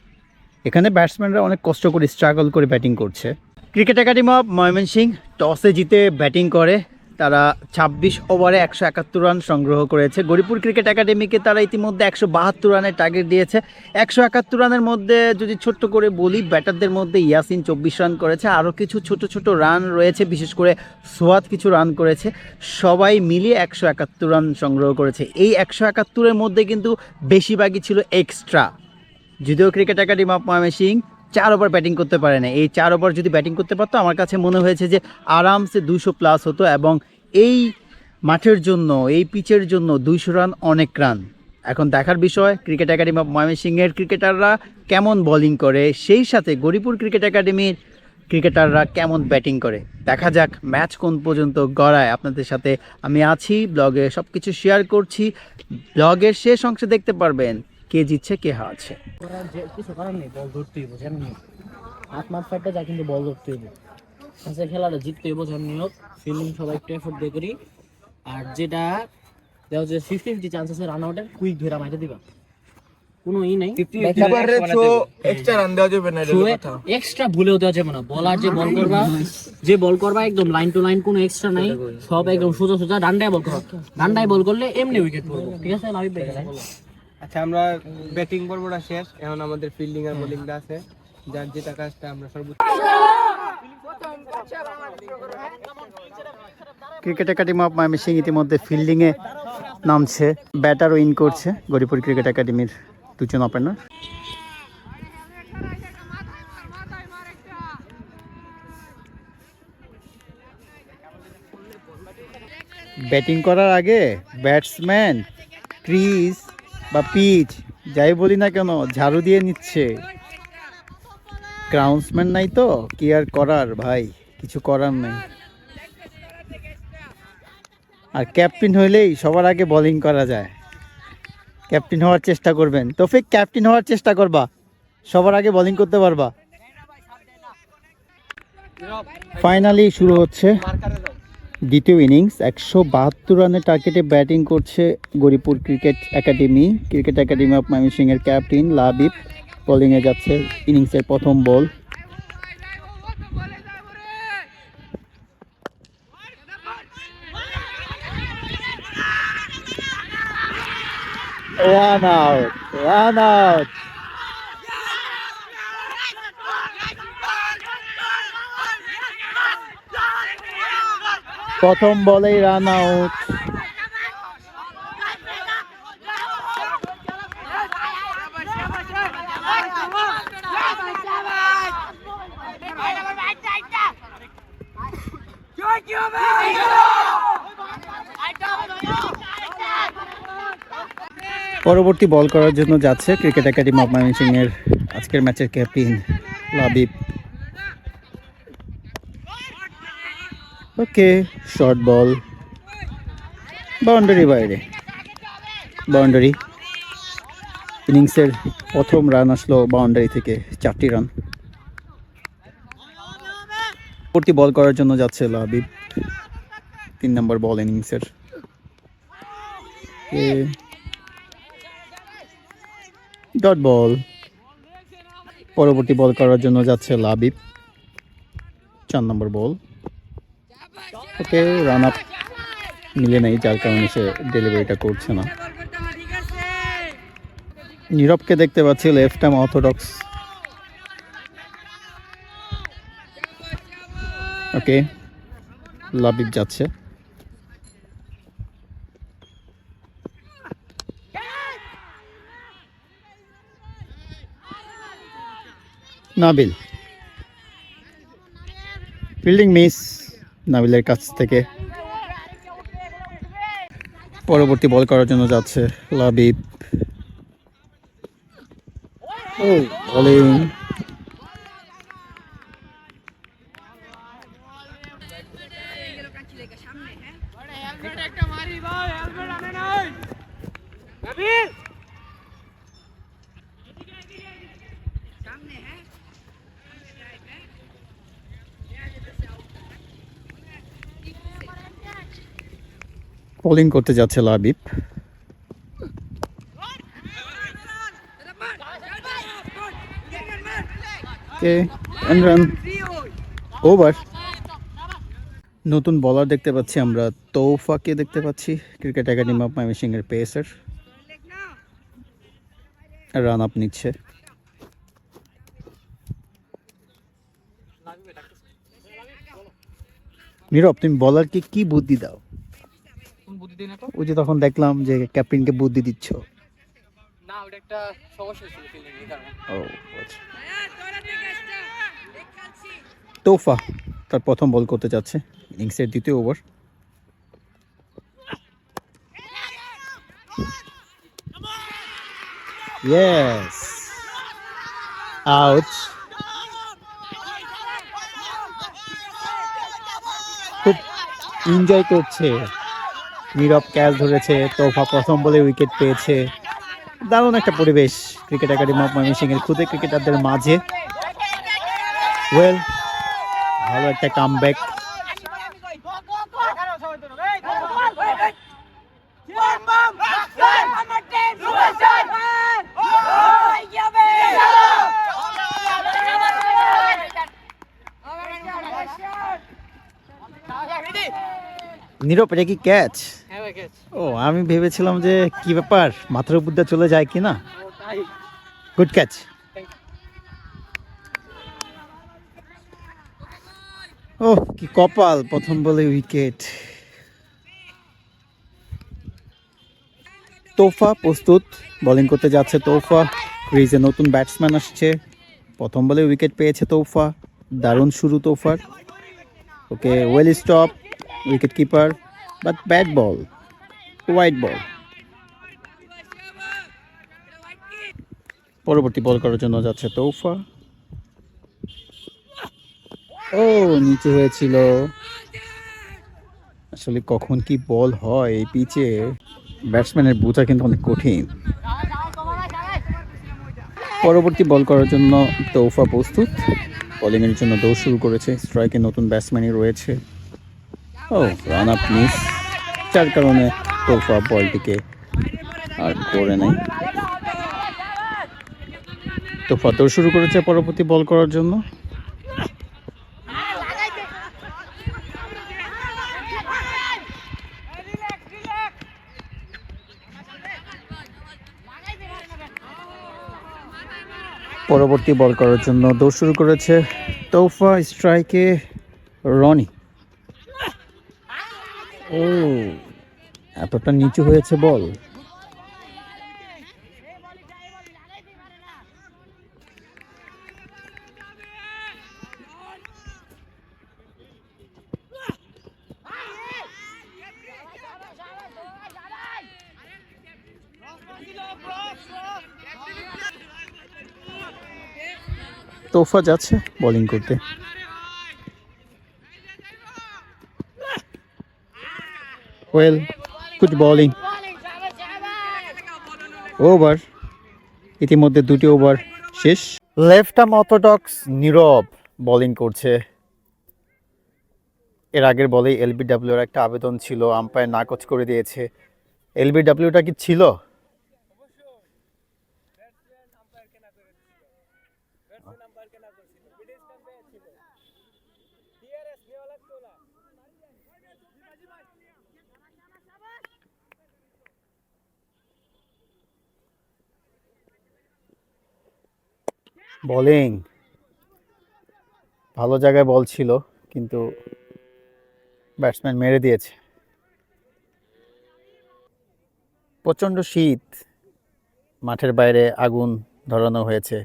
এখানে ব্যাটসম্যানরা অনেক কষ্ট করে স্ট্রাগল করে ব্যাটিং করছে। ক্রিকেট একাডেমি অফ ময়মনসিংহ টসে জিতে ব্যাটিং করে। তারা 26 ওভারে 171 রান সংগ্রহ করেছে। গরিপুর ক্রিকেট একাডেমিকে তারা ইতিমধ্যে 172 রানের টার্গেট দিয়েছে। 171 রানের মধ্যে যদি ছোট্ট করে বলি, ব্যাটারদের মধ্যে ইয়াসিন 24 রান করেছে, আরও কিছু ছোট ছোট রান রয়েছে, বিশেষ করে সোয়াদ কিছু রান করেছে। সবাই মিলিয়ে 171 রান সংগ্রহ করেছে। এই 171-এর মধ্যে কিন্তু বেশিরভাগই ছিল এক্সট্রা। যদিও cricket academy of Mymensingh 4 over batting করতে পারে না। এই 4 ওভার যদি ব্যাটিং করতে পারতো, আমার কাছে মনে হয়েছে যে আরামসে 200 প্লাস হতো। এবং এই মাঠের জন্য, এই পিচের জন্য 200 রান অনেক রান। এখন দেখার বিষয় ক্রিকেট একাডেমি অফ ময়মনসিংহের ক্রিকেটাররা কেমন বোলিং করে, সেই সাথে গরিপুর ক্রিকেট একাডেমির ক্রিকেটাররা কেমন ব্যাটিং করে। দেখা যাক ম্যাচ কোন পর্যন্ত গড়ায়। আপনাদের সাথে আমি আছি, ব্লগে সব কিছু শেয়ার করছি। ব্লগের শেষ অংশে দেখতে পারবেন কে জিতছে কে হারছে। কিছু করার নেই, বল ধরতে হইব যেমনি হাত মাঠ ফাইটটা যায়, কিন্তু বল ধরতে হইব। আচ্ছা, খেলাটা জিততে হইব যেমনি হোক। ফিল্ডিং সবাই একটু এফোর্ট দিয়ে করি। আর যেটা দেওয়া যে 50-50 চান্স আছে রান আউটের, কুইক ধরে মাইতে দিবা, কোনো ই নাই। এক্সট্রা রান দেওয়া যাবে না, এক্সট্রা ভুলেও দেওয়া যাবে না। বলার যে বল করবা একদম লাইন টু লাইন, কোনো এক্সট্রা নাই, সব একদম সোজা সোজা ডান্ডায় বল করো। ডান্ডায় বল করলে এমনি উইকেট পড়বে, ঠিক আছে? লাভিব ভাই খেলায়। আচ্ছা, আমরা ব্যাটিং পর্বটা শেষ, এখন আমাদের ফিল্ডিং আর বোলিংটা আছে। যার যেটা কাজটা আমরা সর্বোচ্চ। ক্রিকেট একাডেমি অফ ময়মনসিংহ ইতিমধ্যে ফিল্ডিংয়ে নামছে। ব্যাটার উইন করছে গরিপুর ক্রিকেট একাডেমির দুজন ওপেনার। ব্যাটিং করার আগে ব্যাটসম্যান ক্রিজ বা পিচ যাই বলি না কেন ঝাড়ু দিয়ে নিচ্ছে। গ্রাউন্ডসম্যান নাই তো কি আর করার ভাই, কিছু করার নেই। আর ক্যাপ্টেন হইলেই সবার আগে বোলিং করা যায়। ক্যাপ্টেন হওয়ার চেষ্টা করবেন, তৌফিক ক্যাপ্টেন হওয়ার চেষ্টা করবা, সবার আগে বোলিং করতে পারবা। ফাইনালি শুরু হচ্ছে দ্বিতীয় ইনিংস। 172 রানের টার্গেটে ব্যাটিং করছে গরিপুর ক্রিকেট একাডেমি অফ ময়মনসিংহের ক্যাপ্টেন লাবিব। বোলিংয়ে যাচ্ছে ইনিংসের প্রথম ball. Run out, run out. প্রথম বলেই রান আউট। পরবর্তী বল করার জন্য যাচ্ছে ক্রিকেট একাডেমি অফ ময়মনসিংহের আজকের ম্যাচের ক্যাপ্টেন লাবিব। ওকে, শর্ট বল, বাউন্ডারি বাইরে, বাউন্ডারি। ইনিংসের প্রথম রান আসলো বাউন্ডারি থেকে, 4টি রান। পরবর্তী বল করার জন্য যাচ্ছে লাবিব, 3 নম্বর বল ইনিংসের। Dot ball. পরবর্তী বল করার জন্য যাচ্ছে লাবিব, 4 নম্বর বল। ওকে, রান আপ মিলে নেই, যার কারণে সে ডেলিভারিটা করছে না। নীরবকে দেখতে পাচ্ছি লেফট আর্ম অর্থোডক্স। ওকে, লাবিব যাচ্ছে। নাবিল, ফিল্ডিং মিস নাবিলের কাছ থেকে। পরবর্তী বল করার জন্য যাচ্ছে লাবিব। ও, বোলিং। বোলিং করতে যাচ্ছে লাবিব। Run over. নতুন বলার দেখতে পাচ্ছি আমরা, তৌফাকে দেখতে পাচ্ছি, ক্রিকেট একাডেমি অফ ময়মনসিংহের পেসার। রান আপ নিচ্ছে। নীরব, তুমি বলারকে কি বুদ্ধি দাও? ওই যে তখন দেখলাম যে ক্যাপ্টেনকে বুদ্ধি দিচ্ছ। না, ওটা একটা সমস্যা ছিল ফিল্ডিং এর কারণে। ও আচ্ছা। তৌফা তার প্রথম বল করতে যাচ্ছে, ইনিংসের 2য় ওভার। Yes, out. খুব এনজয় করছে নীরব, ক্যাচ ধরেছে। তৌফা প্রথম বলে উইকেট পেয়েছে। দারুণ একটা পরিবেশ ক্রিকেট একাডেমি অফ ময়মনসিংহের খুদে ক্রিকেটারদের মাঝে। ওয়েল, ভালো একটা কামব্যাক। নীরব, এটা কি ক্যাচ? ও, আমি ভেবেছিলাম যে কি ব্যাপার, মাথার উপর দিয়ে চলে যায় কিনা। Good catch. ও, কি কপাল, প্রথম বলে উইকেট। তৌফা প্রস্তুত, বোলিং করতে যাচ্ছে তৌফা। ক্রিজে নতুন ব্যাটসম্যান আসছে, প্রথম বলে উইকেট পেয়েছে তৌফা। দারুণ শুরু তৌফার। Okay, well stop, wicket keeper, but bat ball, white ball. পরবর্তী বল করার জন্য যাচ্ছে তৌফা। ও, নিচে হয়েছিল। আসলে কখন কি বল হয় এই পিচে, ব্যাটসম্যানের বোঝা কিন্তু অনেক কঠিন। পরবর্তী বল করার জন্য তৌফা প্রস্তুত, বোলিংয়ের জন্য দৌড় শুরু করেছে। স্ট্রাইকে নতুন ব্যাটসম্যানই রয়েছে। ও, রান আপ মিস, যার কারণে তৌফা বলটিকে আর করে নাই। তৌফা দৌড় শুরু করেছে পরবর্তী বল করার জন্য। পরবর্তী বল করার জন্য দৌড় শুরু করেছে তৌফা। স্ট্রাইকে রনি। ও, এতটা নিচু হয়েছে বল। তোফা যাচ্ছে বোলিং করতে। Well, good bowling. ওভার, ইতিমধ্যে 2টি ওভার শেষ। লেফট আর্ম অর্থোডক্স নীরব বোলিং করছে। এর আগের বলেই এলবিডব্লিউর একটা আবেদন ছিল, আম্পায়ার নাকচ করে দিয়েছে। এলবিডব্লিউটা কি ছিল? বোলিং ভালো জায়গায় বল ছিল, কিন্তু ব্যাটসম্যান মেরে দিয়েছে। প্রচণ্ড শীত, মাঠের বাইরে আগুন ধরানো হয়েছে।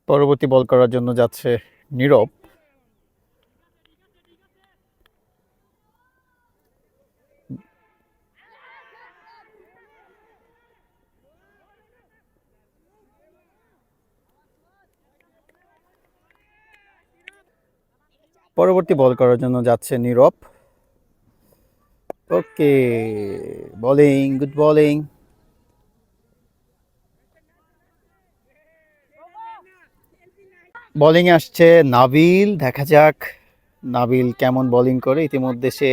পরবর্তী বল করার জন্য যাচ্ছে নীরব। পরবর্তী বল করার জন্য যাচ্ছে নীরব। ওকে, বোলিং, গুড বোলিং। বোলিং আসছে নাবিল, দেখা যাক নাবিল কেমন বোলিং করে। ইতিমধ্যে সে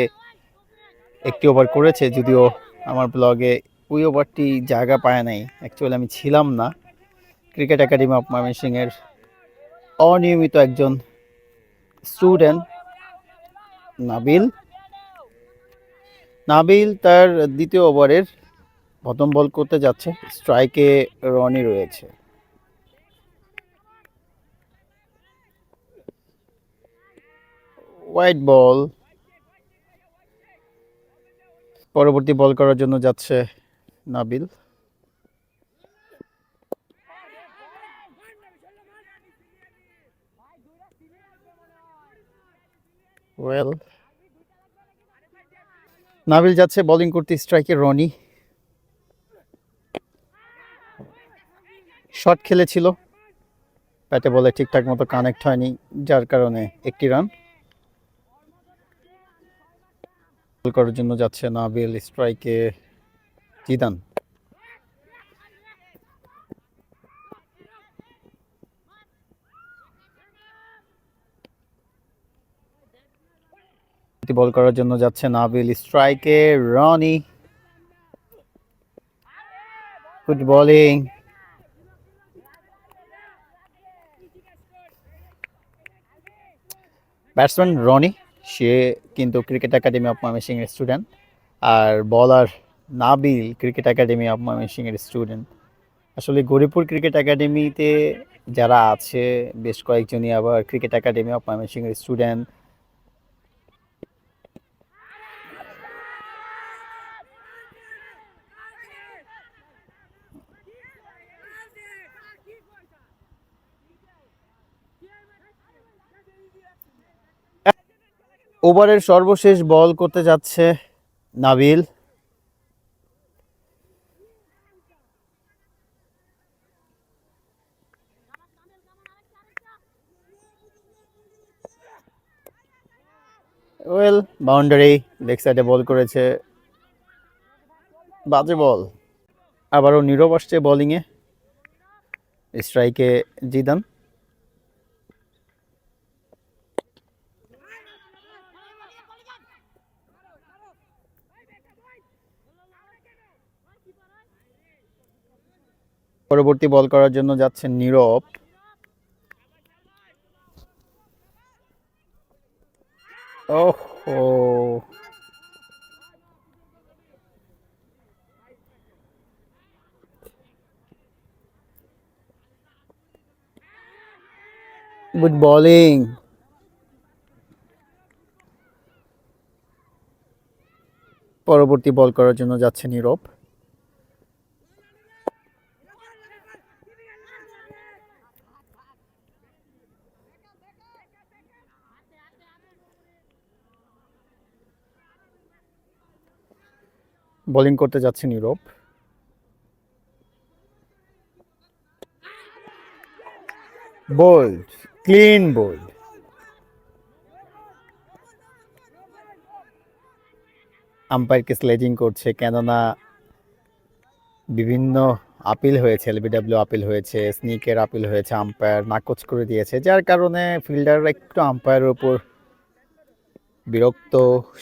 একটি ওভার করেছে, যদিও আমার ব্লগে ওই ওভারটি জায়গা পায় নাই, অ্যাকচুয়ালি আমি ছিলাম না। ক্রিকেট একাডেমি অফ ময়মনসিংহের অনিয়মিত একজন স্টুডেন্ট নাবিল। নাবিল তার দ্বিতীয় ওভারের প্রথম বল করতে যাচ্ছে। স্ট্রাইকে রনি রয়েছে। White ball. পরবর্তী বল করার জন্য যাচ্ছে নাবিল। ওয়েল, নাবিল যাচ্ছে বোলিং করতে, স্ট্রাইকে রনি। শট খেলেছিল, ব্যাটে বলে ঠিকঠাক মতো কানেক্ট হয়নি, যার কারণে একটি রান। বল করার জন্য যাচ্ছে নাবিল, স্ট্রাইকে জিদান। বল করার জন্য যাচ্ছে নাবিল, স্ট্রাইকে Roni. Good bowling. Batsman Roni, সে কিন্তু ক্রিকেট একাডেমি অফ ময়মনসিংহের স্টুডেন্ট, আর বলার নাবিল ক্রিকেট একাডেমি অফ ময়মনসিংহের স্টুডেন্ট। আসলে গরিপুর ক্রিকেট একাডেমিতে যারা আছে বেশ কয়েকজনই আবার ক্রিকেট একাডেমি অফ ময়মনসিংহের স্টুডেন্ট। ওভারের সর্বশেষ বল করতে যাচ্ছে নাবিল। ওয়েল, বাউন্ডারি, লেগ সাইডে বল করেছে, বাজে বল। আবারও নীরব আসছে বোলিংয়ে, স্ট্রাইকে জিদান। পরবর্তী বল করার জন্য যাচ্ছেন নীরব। ওহো, গুড বোলিং। পরবর্তী বল করার জন্য যাচ্ছে নীরব। বোলিং করতে যাচ্ছে নীরব। Bowled, clean bowled. আম্পায়ারকে স্লেজিং করছে, কেননা বিভিন্ন আপিল হয়েছে, এলবিডব্লিউ আপিল হয়েছে, স্নিকের আপিল হয়েছে, আম্পায়ার নাকচ করে দিয়েছে, যার কারণে ফিল্ডাররা একটু আম্পায়ারের উপর বিরক্ত।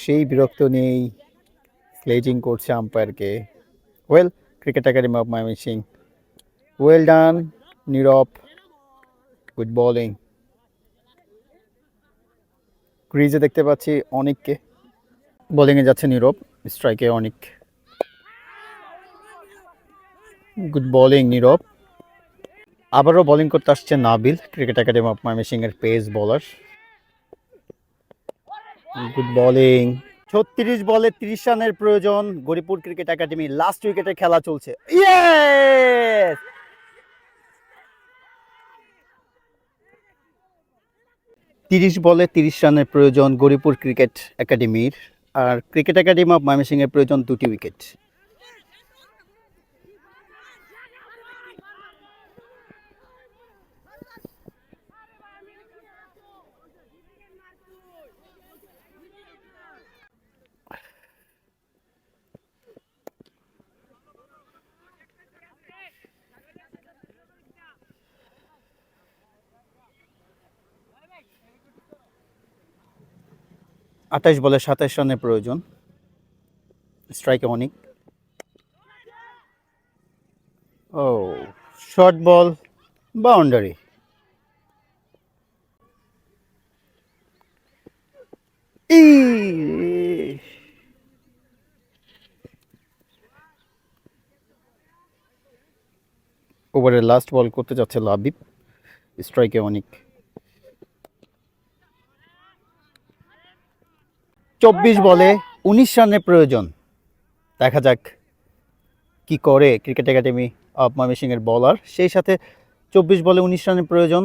সেই বিরক্ত নিয়েই স্লেজিং করছে আম্পায়ারকে। Well, cricket academy of Mymensingh, well done Nirob, good bowling. ক্রিজে দেখতে পাচ্ছি অনিককে, বোলিংয়ে যাচ্ছে নীরব, স্ট্রাইকে অনিক। গুড বোলিং নীরব। আবারও বোলিং করতে আসছে Nabil, cricket academy of Mymensingh এর পেস বোলার। Good bowling. 36 বলে 30 রানের প্রয়োজন গরিপুর ক্রিকেট একাডেমি, লাস্ট উইকেটে খেলা চলছে। ইয়েস! 30 বলে 30 রানের প্রয়োজন গরিপুর ক্রিকেট একাডেমির, আর ক্রিকেট একাডেমি অফ ময়মনসিং এর প্রয়োজন 2টি উইকেট। আঠাশ বলে 27 রানের প্রয়োজন, স্ট্রাইকে অনিক। ও, শর্ট বল, বাউন্ডারি। ওভারের লাস্ট বল করতে যাচ্ছে লাবিব, স্ট্রাইকে অনিক। 24 বলে 19 রানের প্রয়োজন, দেখা যাক কি করে ক্রিকেট একাডেমি অফ ময়মনসিং এর বলার। সেই সাথে 24 বলে 19 রানের প্রয়োজন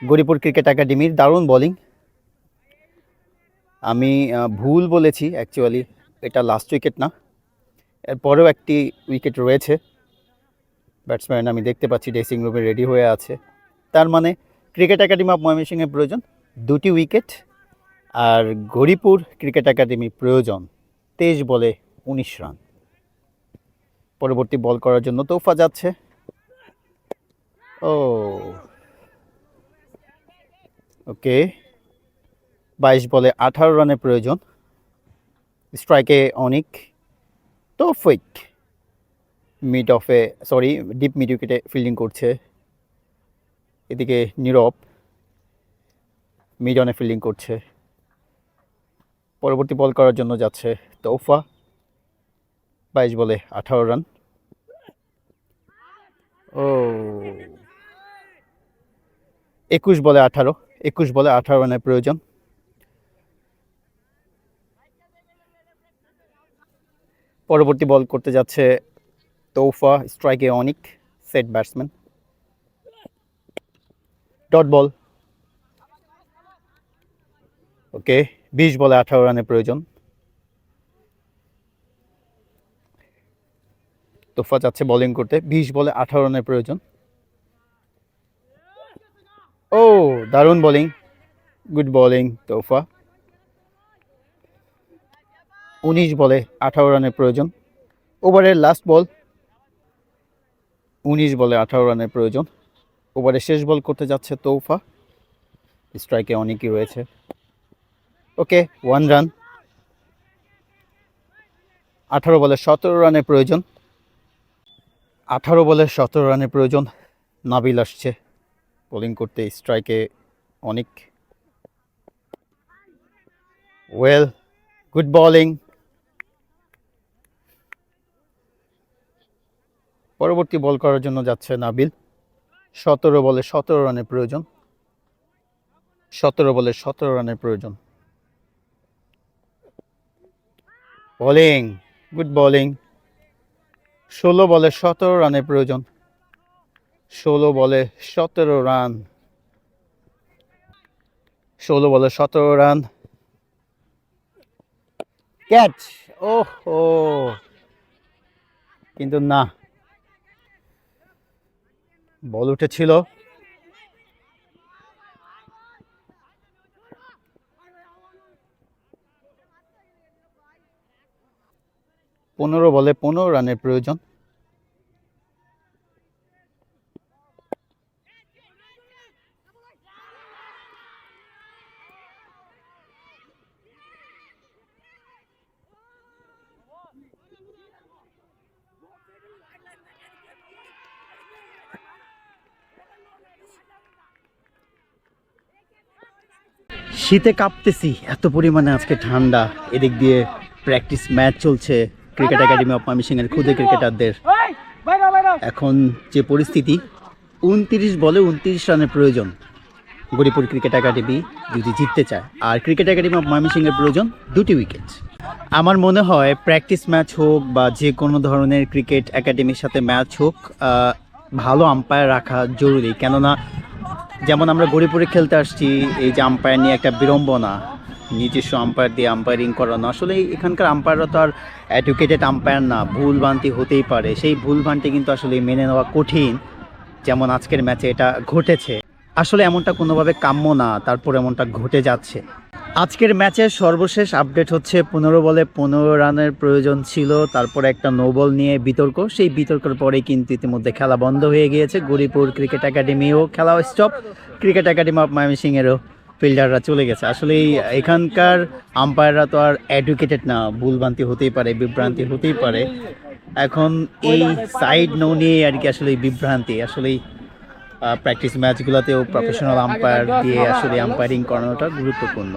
গরিপুর ক্রিকেট একাডেমির। দারুণ বোলিং। আমি ভুল বলেছি, অ্যাকচুয়ালি এটা লাস্ট উইকেট না, এরপরেও একটি উইকেট রয়েছে। ব্যাটসম্যান আমি দেখতে পাচ্ছি ড্রেসিং রুমে রেডি হয়ে আছে, তার মানে ক্রিকেট একাডেমি অফ ময়মনসিং এর প্রয়োজন 2টি উইকেট, আর গরিপুর ক্রিকেট একাডেমি প্রয়োজন 23 বলে 19 রান। পরবর্তী বল করার জন্য তৌফা যাচ্ছে। ও, ওকে, 22 বলে 18 রানের প্রয়োজন, স্ট্রাইকে অনিক। তৌফিক মিড অফে, সরি ডিপ মিড উইকেটে ফিল্ডিং করছে। এদিকে নীরব মিড অনে ফিল্ডিং করছে। পরবর্তী বল করার জন্য যাচ্ছে তৌফা, 22 বলে 18 রান। ও, 21 বলে 18 রানের প্রয়োজন। পরবর্তী বল করতে যাচ্ছে তৌফা, স্ট্রাইকে Anik, set batsman. Dot ball. Okay, 20 বলে 18 রানের প্রয়োজন। তোফা যাচ্ছে বোলিং করতে, 20 বলে 18 রানের প্রয়োজন। ও, দারুণ বোলিং, গুড বোলিং তোফা। 19 বলে 18 রানের প্রয়োজন, ওভারের লাস্ট বল। 19 বলে 18 রানের প্রয়োজন, ওভারে শেষ বল করতে যাচ্ছে তৌফা, স্ট্রাইকে অনেকই রয়েছে। ওকে, 1 রান। 18 বলে 17 রানের প্রয়োজন, 18 বলে 17 রানের প্রয়োজন। নাবিল আসছে বোলিং করতে, স্ট্রাইকে অনেক। Well, good bowling. পরবর্তী বল করার জন্য যাচ্ছে নাবিল, 17 বলে 17 রানের প্রয়োজন, 17 বলে 17 রানের প্রয়োজন। Bowling, good bowling. 16 বলে 17 রানের প্রয়োজন, 16 বলে 17 রান, 16 বলে 17 রান। ক্যাচ, ওহো, কিন্তু না, বল উঠেছিল। পনেরো বলে 15 রানের প্রয়োজন। শীতে কাঁপতেছি, এত পরিমাণে আজকে ঠান্ডা। এদিক দিয়ে প্র্যাকটিস ম্যাচ চলছে ক্রিকেট একাডেমি অফ ময়মনসিংহের ক্ষুদে ক্রিকেটারদের। এখন যে পরিস্থিতি, 29 বলে 29 রানের প্রয়োজন গরিপুর ক্রিকেট একাডেমি যদি জিততে চায়, আর ক্রিকেট একাডেমি অফ ময়মনসিংহের প্রয়োজন 2টি উইকেট। আমার মনে হয় প্র্যাকটিস ম্যাচ হোক বা যে কোনো ধরনের ক্রিকেট একাডেমির সাথে ম্যাচ হোক, ভালো আম্পায়ার রাখা জরুরি। কেননা যেমন আমরা গরিপুরে খেলতে আসছি, এই যে আম্পায়ার নিয়ে একটা বিড়ম্বনা, নিজস্ব আম্পায়ার দিয়ে আম্পায়ারিং করানো, আসলে এখানকার আম্পায়াররা তো আর এডুকেটেড আম্পায়ার না, ভুলভ্রান্তি হতেই পারে। সেই ভুলভ্রান্তি কিন্তু আসলে মেনে নেওয়া কঠিন, যেমন আজকের ম্যাচে এটা ঘটেছে। আসলে এমনটা কোনোভাবে কাম্য না, তারপর এমনটা ঘটে যাচ্ছে। আজকের ম্যাচের সর্বশেষ আপডেট হচ্ছে 15 বলে 15 রানের প্রয়োজন ছিল, তারপরে একটা নো বল নিয়ে বিতর্ক। সেই বিতর্কের পরেই কিন্তু ইতিমধ্যে খেলা বন্ধ হয়ে গিয়েছে। গরিপুর ক্রিকেট একাডেমিও খেলা স্টপ, ক্রিকেট একাডেমি অফ ময়মনসিংহেরও ফিল্ডাররা চলে গেছে। আসলে এখানকার আম্পায়াররা তো আর এডুকেটেড না, ভুলভ্রান্তি হতেই পারে, বিভ্রান্তি হতেই পারে। এখন এই সাইড নো নিয়ে আর কি আসলে বিভ্রান্তি। আসলেই প্র্যাকটিস ম্যাচগুলোতেও প্রফেশনাল আম্পায়ার দিয়ে আসলে আম্পায়ারিং করানোটা গুরুত্বপূর্ণ।